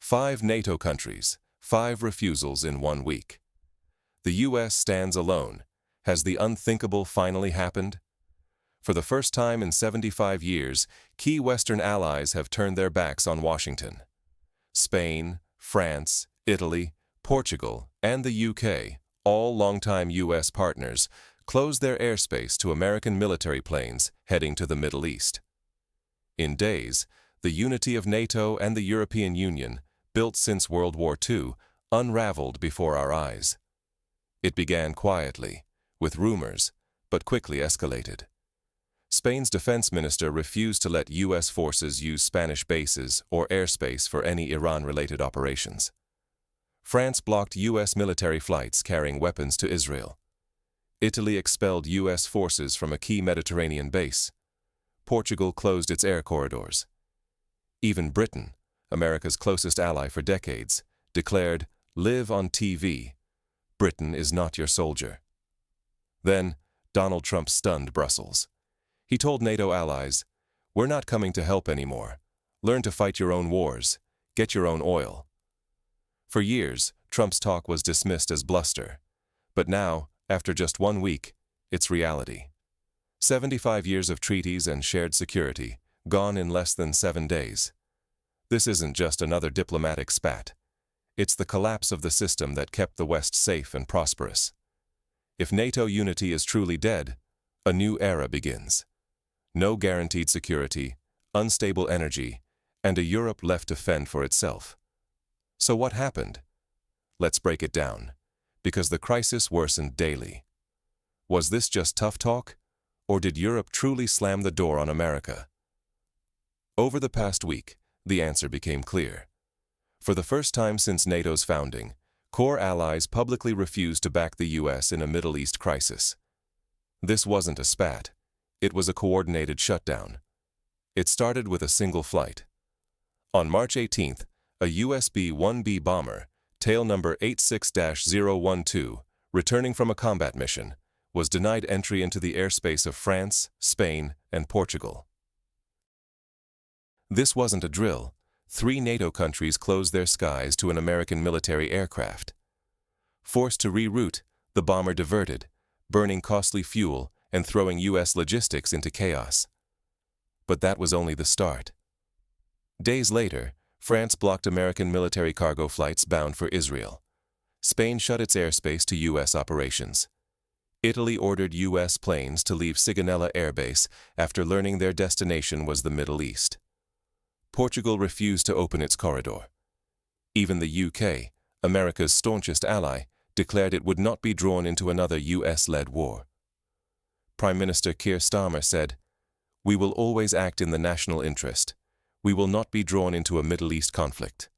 5 NATO countries, 5 refusals in 1 week. The US stands alone. Has the unthinkable finally happened? For the first time in 75 years, key Western allies have turned their backs on Washington. Spain, France, Italy, Portugal, and the UK, all longtime US partners, closed their airspace to American military planes heading to the Middle East. In days, the unity of NATO and the European Union, built since World War II, unraveled before our eyes. It began quietly, with rumors, but quickly escalated. Spain's defense minister refused to let U.S. forces use Spanish bases or airspace for any Iran-related operations. France blocked U.S. military flights carrying weapons to Israel. Italy expelled U.S. forces from a key Mediterranean base. Portugal closed its air corridors. Even Britain, America's closest ally for decades, declared, "Live on TV. Britain is not your soldier." Then, Donald Trump stunned Brussels. He told NATO allies, "We're not coming to help anymore. Learn to fight your own wars. Get your own oil." For years, Trump's talk was dismissed as bluster. But now, after just 1 week, it's reality. 75 years of treaties and shared security, gone in less than 7 days. This isn't just another diplomatic spat. It's the collapse of the system that kept the West safe and prosperous. If NATO unity is truly dead, a new era begins. No guaranteed security, unstable energy, and a Europe left to fend for itself. So what happened? Let's break it down, because the crisis worsened daily. Was this just tough talk, or did Europe truly slam the door on America? Over the past week, the answer became clear. For the first time since NATO's founding, core allies publicly refused to back the US in a Middle East crisis. This wasn't a spat. It was a coordinated shutdown. It started with a single flight. On March 18th, a US B-1B bomber, tail number 86-012, returning from a combat mission, was denied entry into the airspace of France, Spain, and Portugal. This wasn't a drill. 3 NATO countries closed their skies to an American military aircraft. Forced to reroute, the bomber diverted, burning costly fuel and throwing U.S. logistics into chaos. But that was only the start. Days later, France blocked American military cargo flights bound for Israel. Spain shut its airspace to U.S. operations. Italy ordered U.S. planes to leave Sigonella Air Base after learning their destination was the Middle East. Portugal refused to open its corridor. Even the UK, America's staunchest ally, declared it would not be drawn into another US-led war. Prime Minister Keir Starmer said, "We will always act in the national interest. We will not be drawn into a Middle East conflict."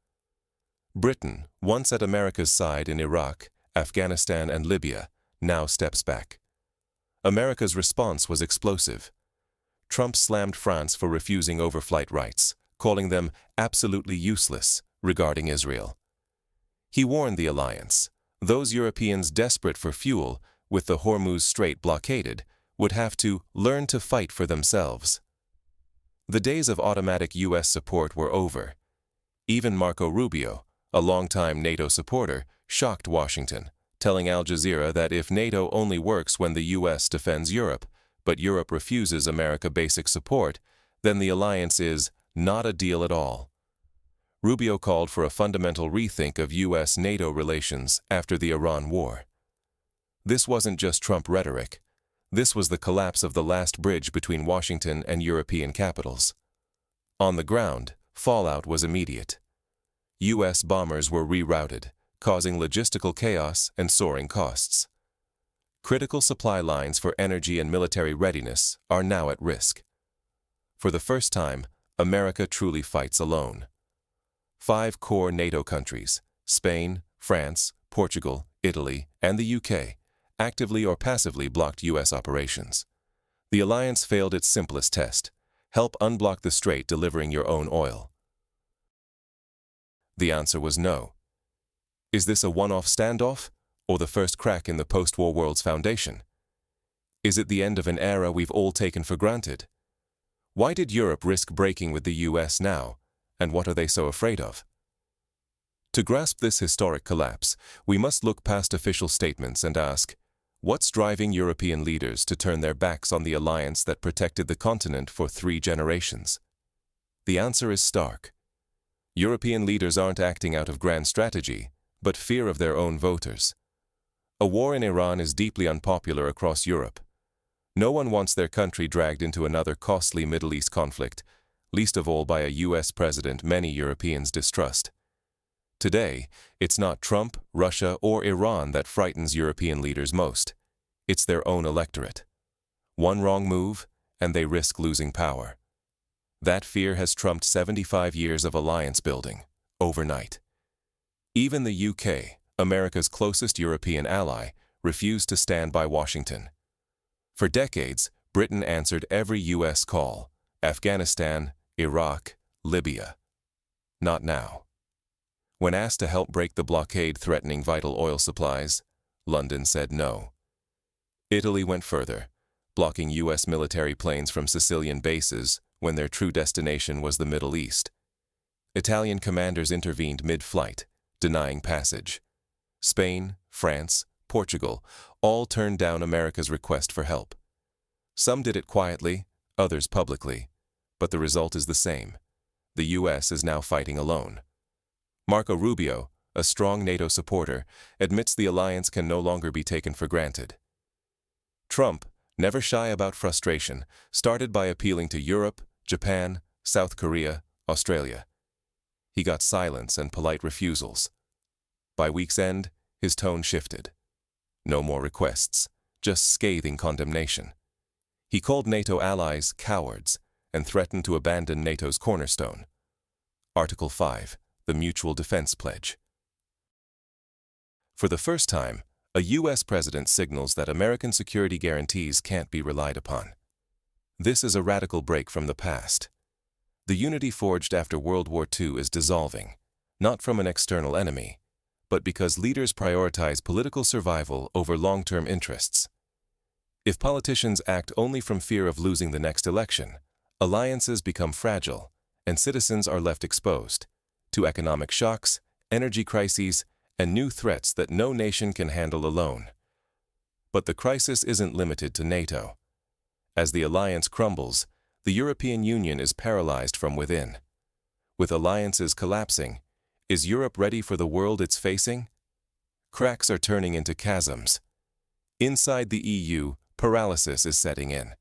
Britain, once at America's side in Iraq, Afghanistan, and Libya, now steps back. America's response was explosive. Trump slammed France for refusing overflight rights, calling them absolutely useless regarding Israel. He warned the alliance, those Europeans desperate for fuel, with the Hormuz Strait blockaded, would have to learn to fight for themselves. The days of automatic U.S. support were over. Even Marco Rubio, a longtime NATO supporter, shocked Washington, telling Al Jazeera that if NATO only works when the U.S. defends Europe, but Europe refuses America basic support, then the alliance is not a deal at all. Rubio called for a fundamental rethink of U.S.-NATO relations after the Iran war. This wasn't just Trump rhetoric. This was the collapse of the last bridge between Washington and European capitals. On the ground, fallout was immediate. U.S. bombers were rerouted, causing logistical chaos and soaring costs. Critical supply lines for energy and military readiness are now at risk. For the first time, America truly fights alone. 5 core NATO countries, Spain, France, Portugal, Italy, and the UK, actively or passively blocked U.S. operations. The alliance failed its simplest test: help unblock the strait delivering your own oil. The answer was no. Is this a one-off standoff, or the first crack in the post-war world's foundation? Is it the end of an era we've all taken for granted? Why did Europe risk breaking with the US now, and what are they so afraid of? To grasp this historic collapse, we must look past official statements and ask, what's driving European leaders to turn their backs on the alliance that protected the continent for 3 generations? The answer is stark. European leaders aren't acting out of grand strategy, but fear of their own voters. A war in Iran is deeply unpopular across Europe. No one wants their country dragged into another costly Middle East conflict, least of all by a US president many Europeans distrust. Today, it's not Trump, Russia, or Iran that frightens European leaders most. It's their own electorate. One wrong move, and they risk losing power. That fear has trumped 75 years of alliance building, overnight. Even the UK, America's closest European ally, refused to stand by Washington. For decades, Britain answered every US call: Afghanistan, Iraq, Libya. Not now. When asked to help break the blockade threatening vital oil supplies, London said no. Italy went further, blocking US military planes from Sicilian bases when their true destination was the Middle East. Italian commanders intervened mid-flight, denying passage. Spain, France, Portugal all turned down America's request for help. Some did it quietly, others publicly, but the result is the same. The US is now fighting alone. Marco Rubio, a strong NATO supporter, admits the alliance can no longer be taken for granted. Trump, never shy about frustration, started by appealing to Europe, Japan, South Korea, Australia. He got silence and polite refusals. By week's end, his tone shifted. No more requests, just scathing condemnation. He called NATO allies cowards and threatened to abandon NATO's cornerstone. Article 5, the Mutual Defense Pledge. For the first time, a U.S. president signals that American security guarantees can't be relied upon. This is a radical break from the past. The unity forged after World War II is dissolving, not from an external enemy, but because leaders prioritize political survival over long-term interests. If politicians act only from fear of losing the next election, alliances become fragile, and citizens are left exposed to economic shocks, energy crises, and new threats that no nation can handle alone. But the crisis isn't limited to NATO. As the alliance crumbles, the European Union is paralyzed from within. With alliances collapsing, is Europe ready for the world it's facing? Cracks are turning into chasms. Inside the EU, paralysis is setting in.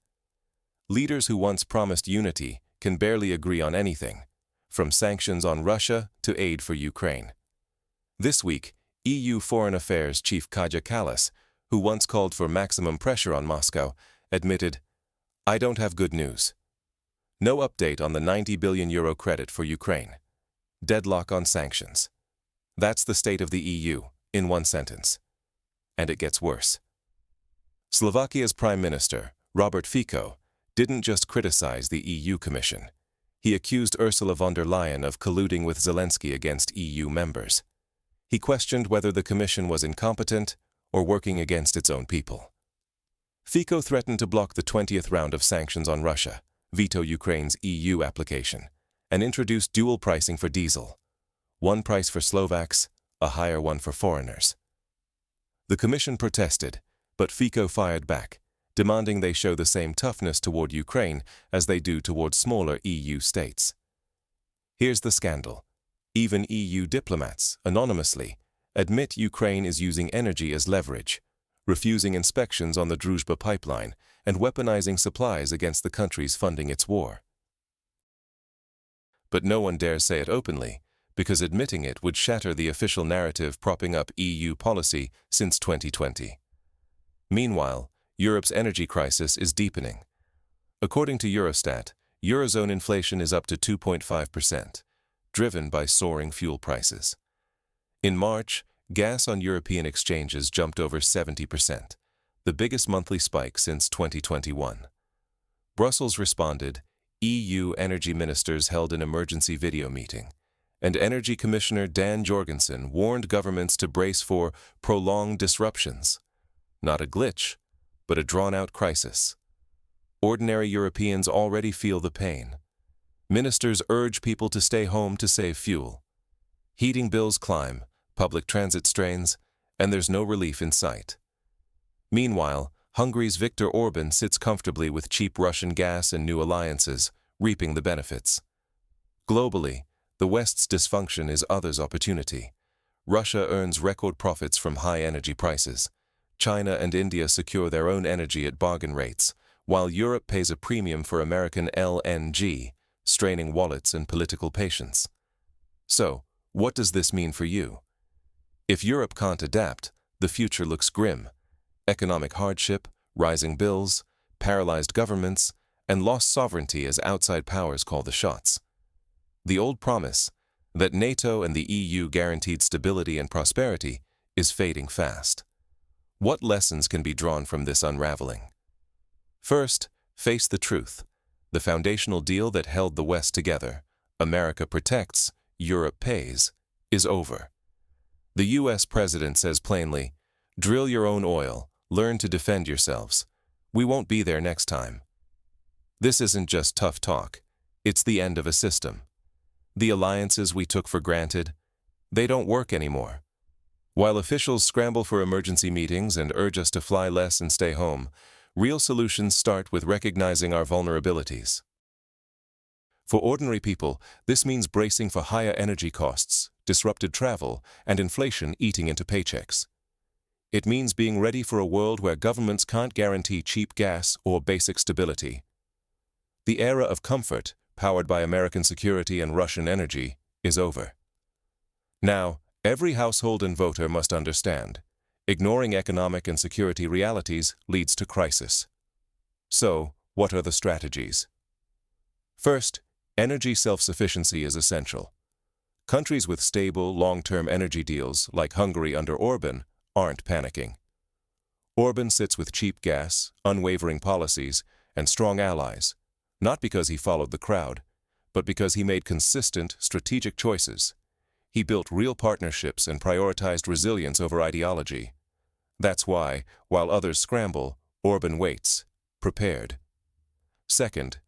Leaders who once promised unity can barely agree on anything, from sanctions on Russia to aid for Ukraine. This week, EU Foreign Affairs Chief Kaja Kallas, who once called for maximum pressure on Moscow, admitted, "I don't have good news." No update on the €90 billion credit for Ukraine. Deadlock on sanctions. That's the state of the EU, in one sentence. And it gets worse. Slovakia's Prime Minister, Robert Fico, didn't just criticize the EU Commission. He accused Ursula von der Leyen of colluding with Zelensky against EU members. He questioned whether the Commission was incompetent or working against its own people. Fico threatened to block the 20th round of sanctions on Russia, veto Ukraine's EU application, and introduce dual pricing for diesel. One price for Slovaks, a higher one for foreigners. The Commission protested, but Fico fired back, demanding they show the same toughness toward Ukraine as they do toward smaller EU states. Here's the scandal. Even EU diplomats, anonymously, admit Ukraine is using energy as leverage, refusing inspections on the Druzhba pipeline and weaponizing supplies against the countries funding its war. But no one dares say it openly, because admitting it would shatter the official narrative propping up EU policy since 2020. Meanwhile, Europe's energy crisis is deepening. According to Eurostat, Eurozone inflation is up to 2.5%, driven by soaring fuel prices. In March, gas on European exchanges jumped over 70%, the biggest monthly spike since 2021. Brussels responded, EU energy ministers held an emergency video meeting, and Energy Commissioner Dan Jorgensen warned governments to brace for prolonged disruptions. Not a glitch, but a drawn-out crisis. Ordinary Europeans already feel the pain. Ministers urge people to stay home to save fuel. Heating bills climb, public transit strains, and there's no relief in sight. Meanwhile, Hungary's Viktor Orban sits comfortably with cheap Russian gas and new alliances, reaping the benefits. Globally, the West's dysfunction is others' opportunity. Russia earns record profits from high energy prices. China and India secure their own energy at bargain rates, while Europe pays a premium for American LNG, straining wallets and political patience. So, what does this mean for you? If Europe can't adapt, the future looks grim. Economic hardship, rising bills, paralyzed governments, and lost sovereignty as outside powers call the shots. The old promise, that NATO and the EU guaranteed stability and prosperity, is fading fast. What lessons can be drawn from this unraveling? First, face the truth. The foundational deal that held the West together, America protects, Europe pays, is over. The U.S. president says plainly, "Drill your own oil, learn to defend yourselves. We won't be there next time." This isn't just tough talk, it's the end of a system. The alliances we took for granted, they don't work anymore. While officials scramble for emergency meetings and urge us to fly less and stay home, real solutions start with recognizing our vulnerabilities. For ordinary people, this means bracing for higher energy costs, disrupted travel, and inflation eating into paychecks. It means being ready for a world where governments can't guarantee cheap gas or basic stability. The era of comfort, powered by American security and Russian energy, is over. Now, every household and voter must understand, ignoring economic and security realities leads to crisis. So, what are the strategies? First, energy self-sufficiency is essential. Countries with stable, long-term energy deals, like Hungary under Orban, aren't panicking. Orban sits with cheap gas, unwavering policies, and strong allies, not because he followed the crowd, but because he made consistent, strategic choices. He built real partnerships and prioritized resilience over ideology. That's why, while others scramble, Orban waits, prepared. Second,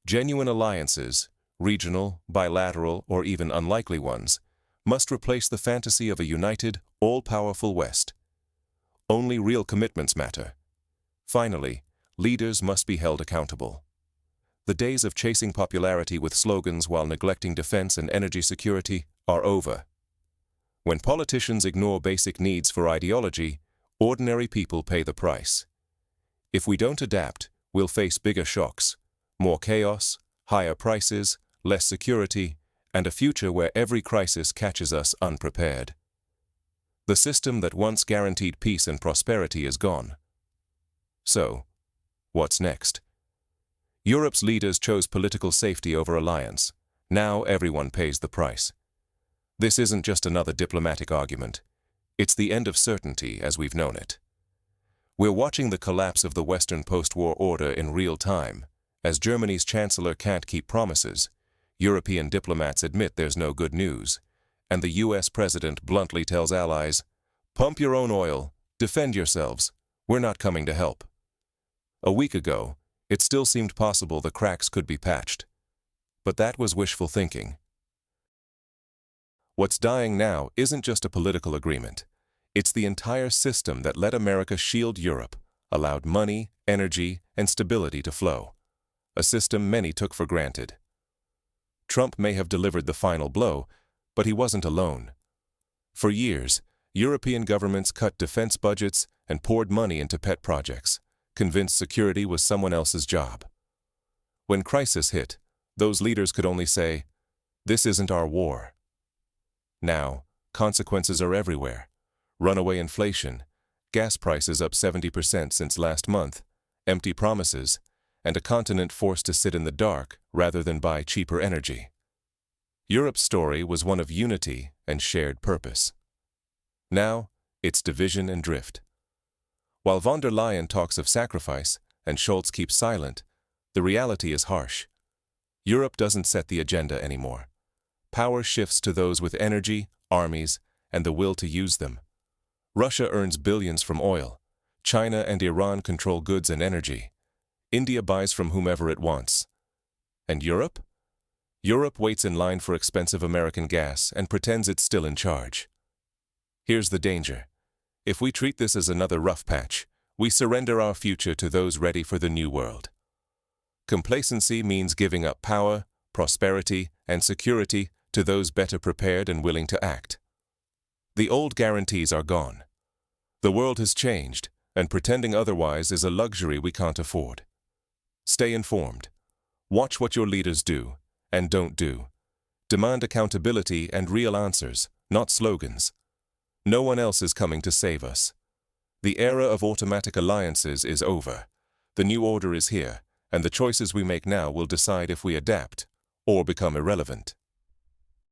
genuine alliances, regional, bilateral, or even unlikely ones, must replace the fantasy of a united, all-powerful West. Only real commitments matter. Finally, leaders must be held accountable. The days of chasing popularity with slogans while neglecting defense and energy security are over. When politicians ignore basic needs for ideology, ordinary people pay the price. If we don't adapt, we'll face bigger shocks, more chaos, higher prices, less security, and a future where every crisis catches us unprepared. The system that once guaranteed peace and prosperity is gone. So, what's next? Europe's leaders chose political safety over alliance. Now everyone pays the price. This isn't just another diplomatic argument. It's the end of certainty as we've known it. We're watching the collapse of the Western post-war order in real time. As Germany's chancellor can't keep promises, European diplomats admit there's no good news, and the U.S. president bluntly tells allies, "Pump your own oil, defend yourselves, we're not coming to help." A week ago, it still seemed possible the cracks could be patched. But that was wishful thinking. What's dying now isn't just a political agreement. It's the entire system that let America shield Europe, allowed money, energy, and stability to flow. A system many took for granted. Trump may have delivered the final blow, but he wasn't alone. For years, European governments cut defense budgets and poured money into pet projects, convinced security was someone else's job. When crisis hit, those leaders could only say, "This isn't our war." Now, consequences are everywhere. Runaway inflation, gas prices up 70% since last month, empty promises, and a continent forced to sit in the dark rather than buy cheaper energy. Europe's story was one of unity and shared purpose. Now, it's division and drift. While von der Leyen talks of sacrifice and Scholz keeps silent, the reality is harsh. Europe doesn't set the agenda anymore. Power shifts to those with energy, armies, and the will to use them. Russia earns billions from oil. China and Iran control goods and energy. India buys from whomever it wants. And Europe? Europe waits in line for expensive American gas and pretends it's still in charge. Here's the danger. If we treat this as another rough patch, we surrender our future to those ready for the new world. Complacency means giving up power, prosperity, and security to those better prepared and willing to act. The old guarantees are gone. The world has changed, and pretending otherwise is a luxury we can't afford. Stay informed. Watch what your leaders do and don't do. Demand accountability and real answers, not slogans. No one else is coming to save us. The era of automatic alliances is over. The new order is here, and the choices we make now will decide if we adapt or become irrelevant.